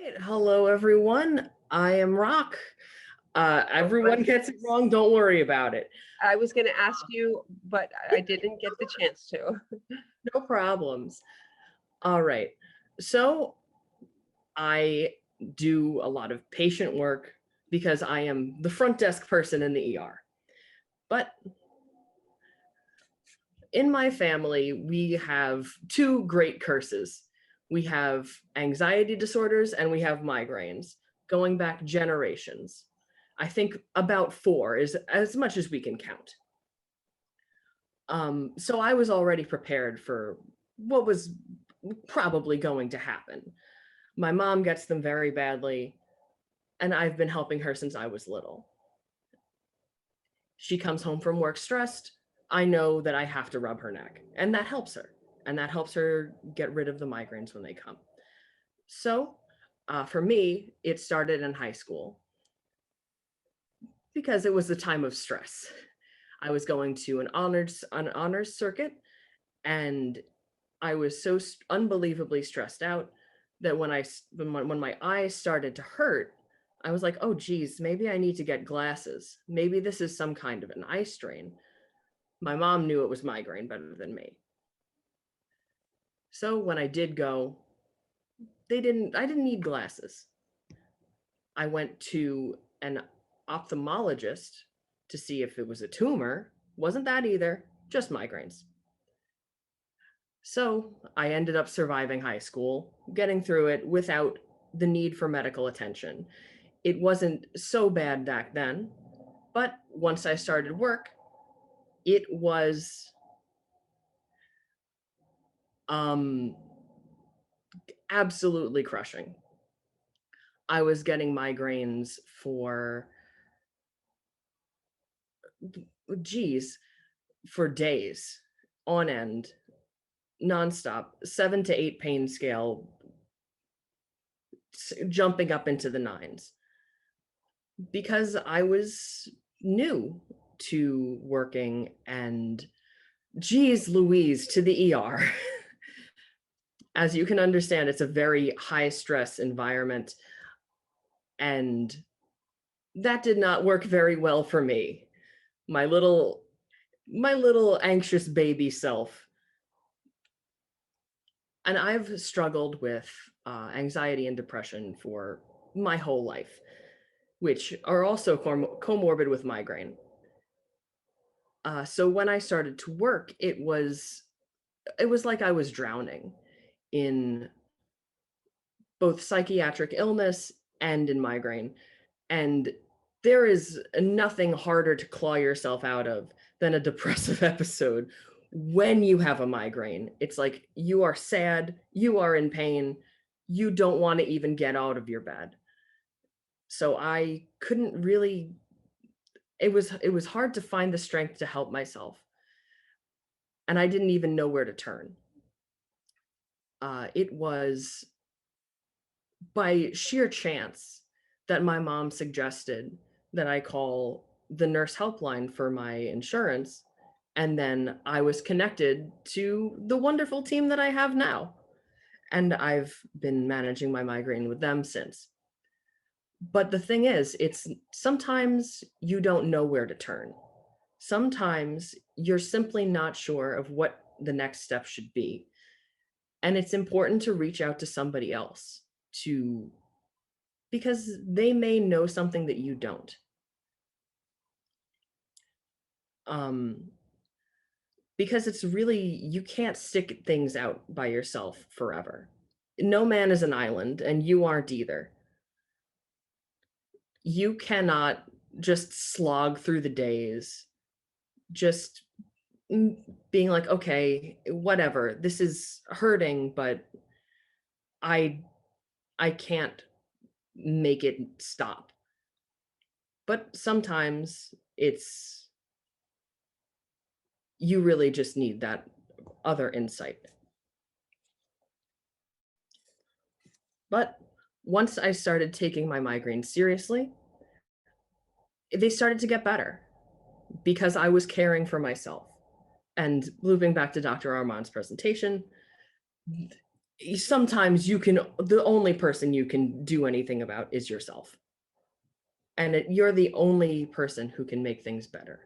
right. Hello, everyone. I am Roch. Everyone gets it wrong. Don't worry about it. I was going to ask you, but I didn't get the chance to. No problems. All right. So I do a lot of patient work because I am the front desk person in the ER. But in my family, we have two great curses. We have anxiety disorders and we have migraines going back generations. I think about four is as much as we can count. So I was already prepared for what was probably going to happen. My mom gets them very badly, and I've been helping her since I was little. She comes home from work stressed. I know that I have to rub her neck, and that helps her. And that helps her get rid of the migraines when they come. So for me, it started in high school because it was a time of stress. I was going to an honors circuit, and I was so unbelievably stressed out that when my eyes started to hurt, I was like, oh geez, maybe I need to get glasses. Maybe this is some kind of an eye strain. My mom knew it was migraine better than me. So when I did go, I didn't need glasses. I went to an ophthalmologist to see if it was a tumor. Wasn't that either, just migraines. So I ended up surviving high school, getting through it without the need for medical attention. It wasn't so bad back then, but once I started work, it was absolutely crushing. I was getting migraines for, for days on end, nonstop, 7 to 8 pain scale, jumping up into the 9s. Because I was new to working, and geez Louise, to the ER. As you can understand, it's a very high stress environment, and that did not work very well for me. My little anxious baby self. And I've struggled with anxiety and depression for my whole life, which are also comorbid with migraine. So when I started to work, it was like I was drowning in both psychiatric illness and in migraine. And there is nothing harder to claw yourself out of than a depressive episode when you have a migraine. It's like you are sad, you are in pain, you don't want to even get out of your bed. So I couldn't really, it was hard to find the strength to help myself. And I didn't even know where to turn. It was by sheer chance that my mom suggested that I call the nurse helpline for my insurance. And then I was connected to the wonderful team that I have now. And I've been managing my migraine with them since. But the thing is, it's sometimes you don't know where to turn. Sometimes you're simply not sure of what the next step should be. And it's important to reach out to somebody else because they may know something that you don't. Because it's really, you can't stick things out by yourself forever. No man is an island, and you aren't either. You cannot just slog through the days, just being like, okay, whatever, this is hurting, but I can't make it stop. But sometimes you really just need that other insight. But once I started taking my migraines seriously, they started to get better because I was caring for myself. And looping back to Dr. Armand's presentation, sometimes the only person you can do anything about is yourself. And you're the only person who can make things better.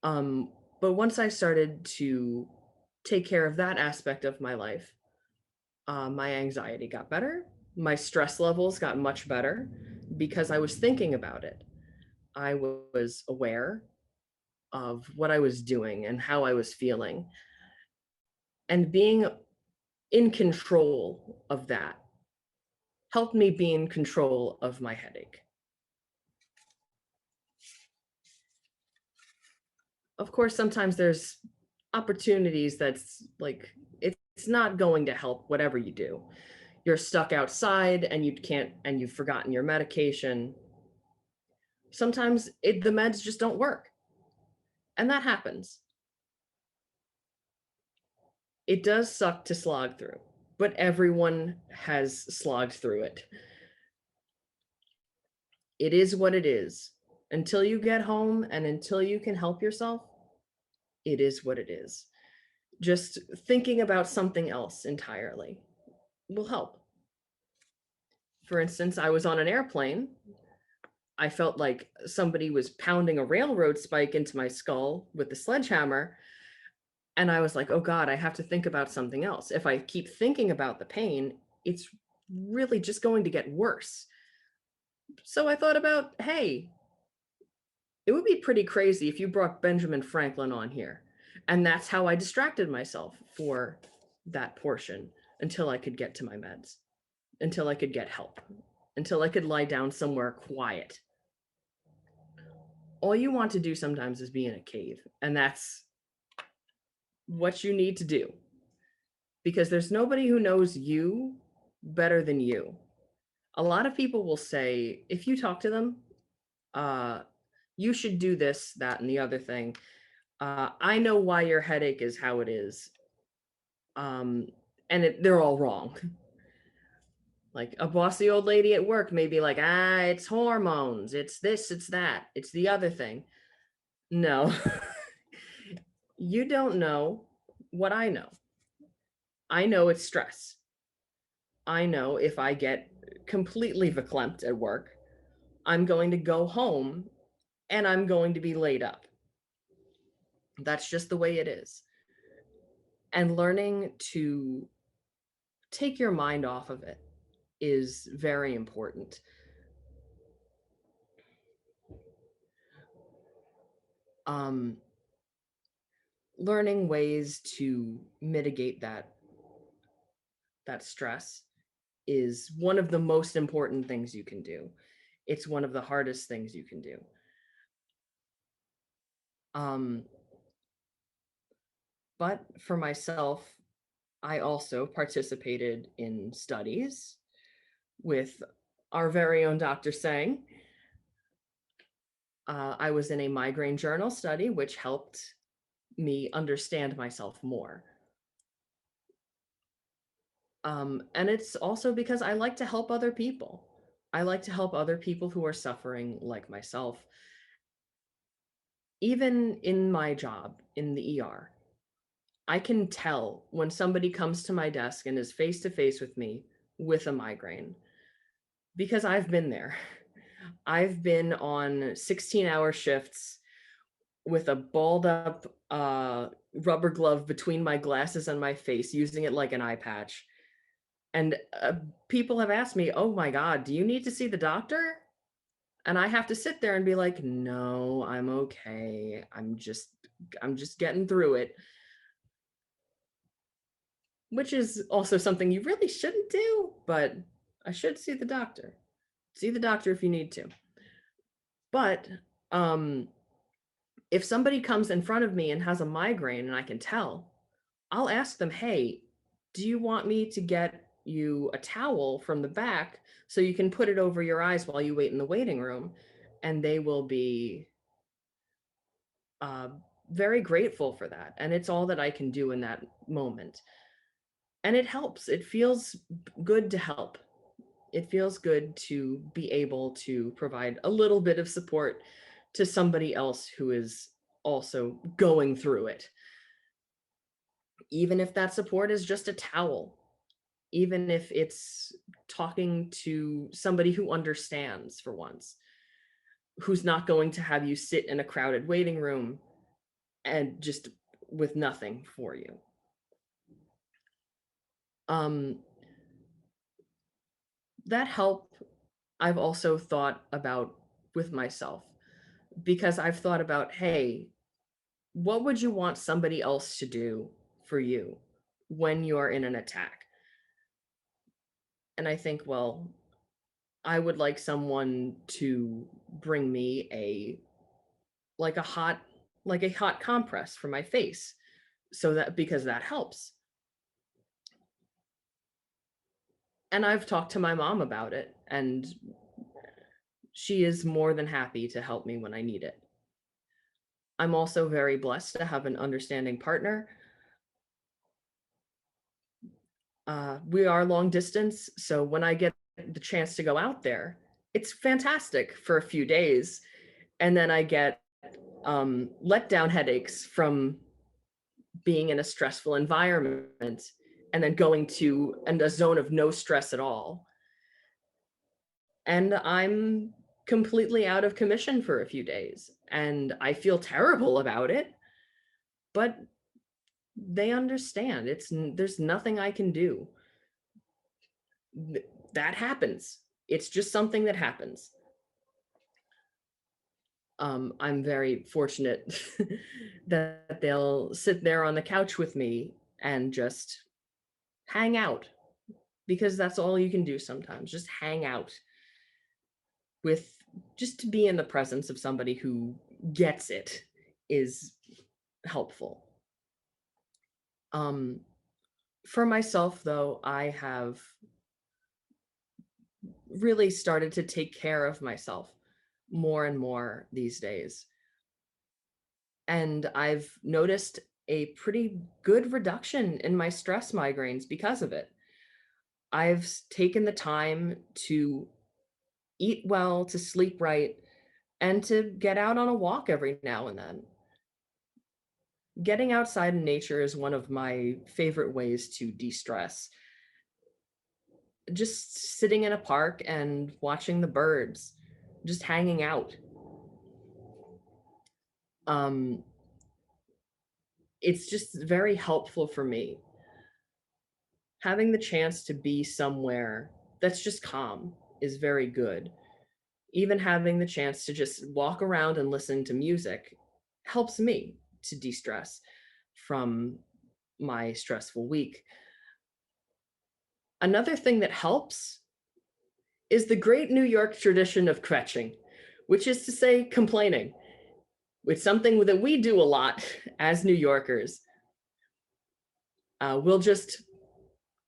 Um, but once I started to take care of that aspect of my life, my anxiety got better. My stress levels got much better because I was thinking about it. I was aware of what I was doing and how I was feeling. And being in control of that helped me be in control of my headache. Of course, sometimes there's opportunities that's like, it's not going to help whatever you do. You're stuck outside and you've forgotten your medication. Sometimes the meds just don't work. And that happens. It does suck to slog through, but everyone has slogged through it. It is what it is. Until you get home and until you can help yourself, it is what it is. Just thinking about something else entirely will help. For instance, I was on an airplane. I felt like somebody was pounding a railroad spike into my skull with a sledgehammer. And I was like, oh God, I have to think about something else. If I keep thinking about the pain, it's really just going to get worse. So I thought about, hey, it would be pretty crazy if you brought Benjamin Franklin on here. And that's how I distracted myself for that portion until I could get to my meds, until I could get help, until I could lie down somewhere quiet. All you want to do sometimes is be in a cave, and that's what you need to do, because there's nobody who knows you better than you. A lot of people will say, if you talk to them, uh, you should do this, that, and the other thing. I know why your headache is how it is. Um, and they're all wrong. Like a bossy old lady at work may be like, it's hormones, it's this, it's that, it's the other thing. No, you don't know what I know. I know it's stress. I know if I get completely verklempt at work, I'm going to go home and I'm going to be laid up. That's just the way it is. And learning to take your mind off of it is very important. Um, Learning ways to mitigate that stress is one of the most important things you can do. It's one of the hardest things you can do. Um, but for myself, I also participated in studies with our very own Dr. Sang. I was in a migraine journal study, which helped me understand myself more. And it's also because I like to help other people. I like to help other people who are suffering like myself. Even in my job in the ER, I can tell when somebody comes to my desk and is face to face with me with a migraine because I've been there. I've been on 16-hour shifts with a balled up rubber glove between my glasses and my face, using it like an eye patch. And people have asked me, oh my God, do you need to see the doctor? And I have to sit there and be like, no, I'm okay. I'm just getting through it. Which is also something you really shouldn't do, but I should see the doctor. See the doctor if you need to. But if somebody comes in front of me and has a migraine and I can tell, I'll ask them, hey, do you want me to get you a towel from the back so you can put it over your eyes while you wait in the waiting room? And they will be uh, very grateful for that. And it's all that I can do in that moment. And it helps. It feels good to help. It feels good to be able to provide a little bit of support to somebody else who is also going through it. even if that support is just a towel, even if it's talking to somebody who understands for once, who's not going to have you sit in a crowded waiting room and just with nothing for you. Um, that help I've also thought about with myself because I've thought about, hey, what would you want somebody else to do for you when you're in an attack? And I think, well, I would like someone to bring me like a hot like a hot compress for my face so that because that helps. And I've talked to my mom about it and she is more than happy to help me when I need it. I'm also very blessed to have an understanding partner. We are long distance, so when I get the chance to go out there, it's fantastic for a few days, and then I get letdown headaches from being in a stressful environment and then going to a zone of no stress at all. And I'm completely out of commission for a few days, and I feel terrible about it, but they understand. There's nothing I can do. That happens. It's just something that happens. I'm very fortunate that they'll sit there on the couch with me and just hang out because that's all you can do sometimes. Just hang out with, just to be in the presence of somebody who gets it is helpful. Um, for myself, though, I have really started to take care of myself more and more these days. And I've noticed a pretty good reduction in my stress migraines because of it. I've taken the time to eat well, to sleep right, and to get out on a walk every now and then. Getting outside in nature is one of my favorite ways to de-stress. Just sitting in a park and watching the birds, just hanging out. Um, it's just very helpful for me. Having the chance to be somewhere that's just calm is very good. Even having the chance to just walk around and listen to music helps me to de-stress from my stressful week. Another thing that helps is the great New York tradition of kvetching, which is to say complaining. It's something that we do a lot as New Yorkers. We'll just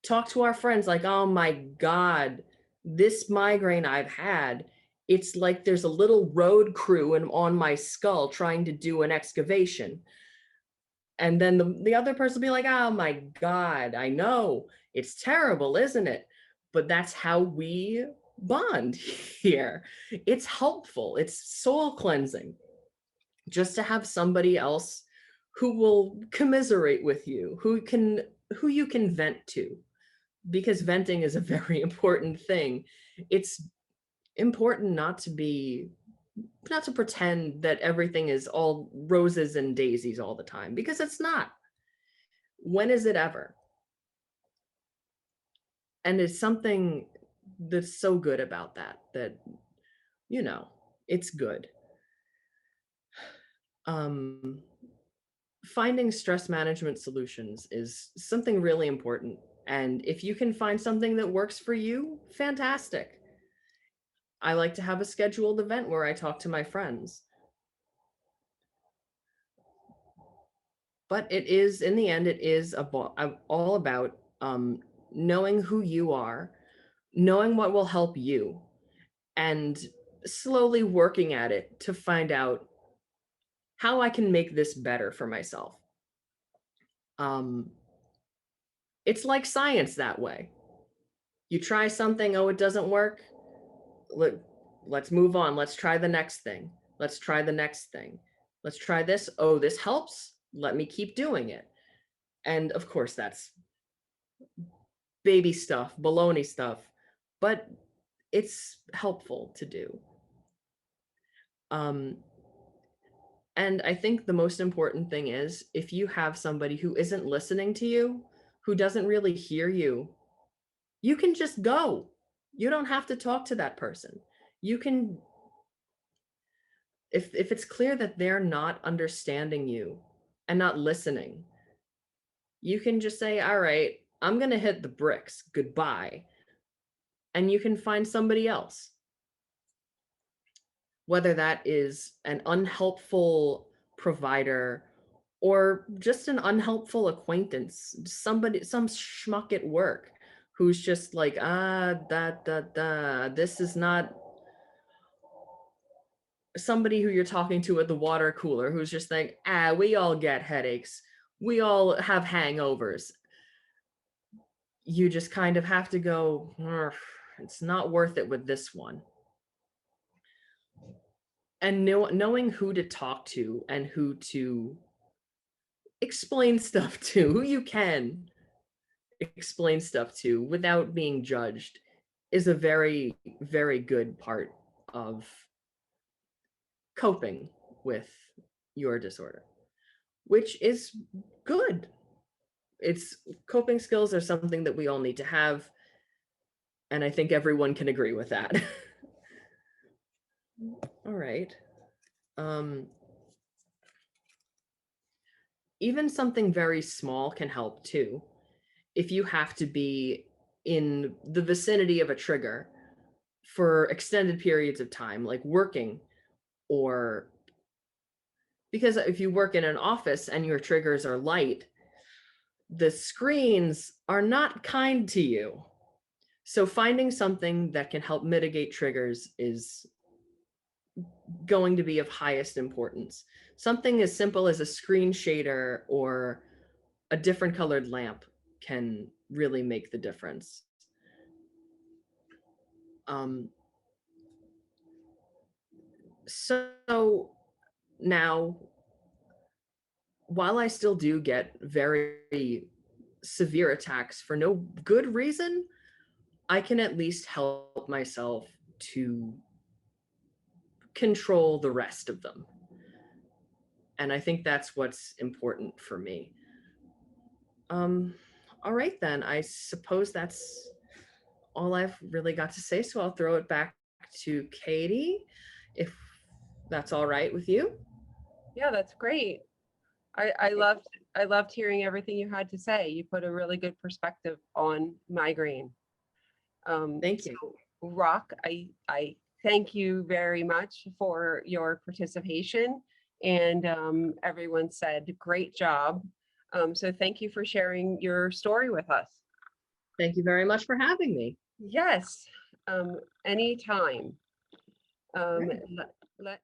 talk to our friends like, oh my God, this migraine I've had, it's like there's a little road crew on my skull trying to do an excavation. And then the other person will be like, oh my God, I know, it's terrible, isn't it? But that's how we bond here. It's helpful, it's soul cleansing just to have somebody else who will commiserate with you, who you can vent to, because venting is a very important thing. It's important not to pretend that everything is all roses and daisies all the time, because it's not. When is it ever? And it's something that's so good about that you know, it's good. Um, finding stress management solutions is something really important. And if you can find something that works for you, fantastic. I like to have a scheduled event where I talk to my friends. But it is, in the end, it is all about knowing who you are, knowing what will help you, and slowly working at it to find out how I can make this better for myself. Um, it's like science that way. You try something, oh, it doesn't work. Let, let's move on. Let's try the next thing. Let's try the next thing. Let's try this. Oh, this helps. Let me keep doing it. And of course, that's baby stuff, baloney stuff, but it's helpful to do. Um, and I think the most important thing is if you have somebody who isn't listening to you, who doesn't really hear you, you can just go. You don't have to talk to that person. You can, if it's clear that they're not understanding you and not listening, you can just say, all right, I'm going to hit the bricks. Goodbye. And you can find somebody else, whether that is an unhelpful provider or just an unhelpful acquaintance, somebody, some schmuck at work who's just like, this is not somebody who you're talking to at the water cooler who's just like, we all get headaches. We all have hangovers. You just kind of have to go, it's not worth it with this one. And knowing who to talk to and who to explain stuff to, who you can explain stuff to without being judged is a very, very good part of coping with your disorder, which is good. It's coping skills are something that we all need to have. And I think everyone can agree with that. All right. Um, Even something very small can help too. If you have to be in the vicinity of a trigger for extended periods of time, like working, or because if you work in an office and your triggers are light, the screens are not kind to you. So finding something that can help mitigate triggers is going to be of highest importance. Something as simple as a screen shader or a different colored lamp can really make the difference. Um, so now, while I still do get very severe attacks for no good reason, I can at least help myself to control the rest of them. And I think that's what's important for me. Um, all right, then. I suppose that's all I've really got to say. So I'll throw it back to Katie, if that's all right with you. Yeah, that's great. I loved hearing everything you had to say. You put a really good perspective on migraine. Thank you. So Roch, I thank you very much for your participation, and everyone said great job. So thank you for sharing your story with us. Thank you very much for having me. Yes, anytime. All right. Let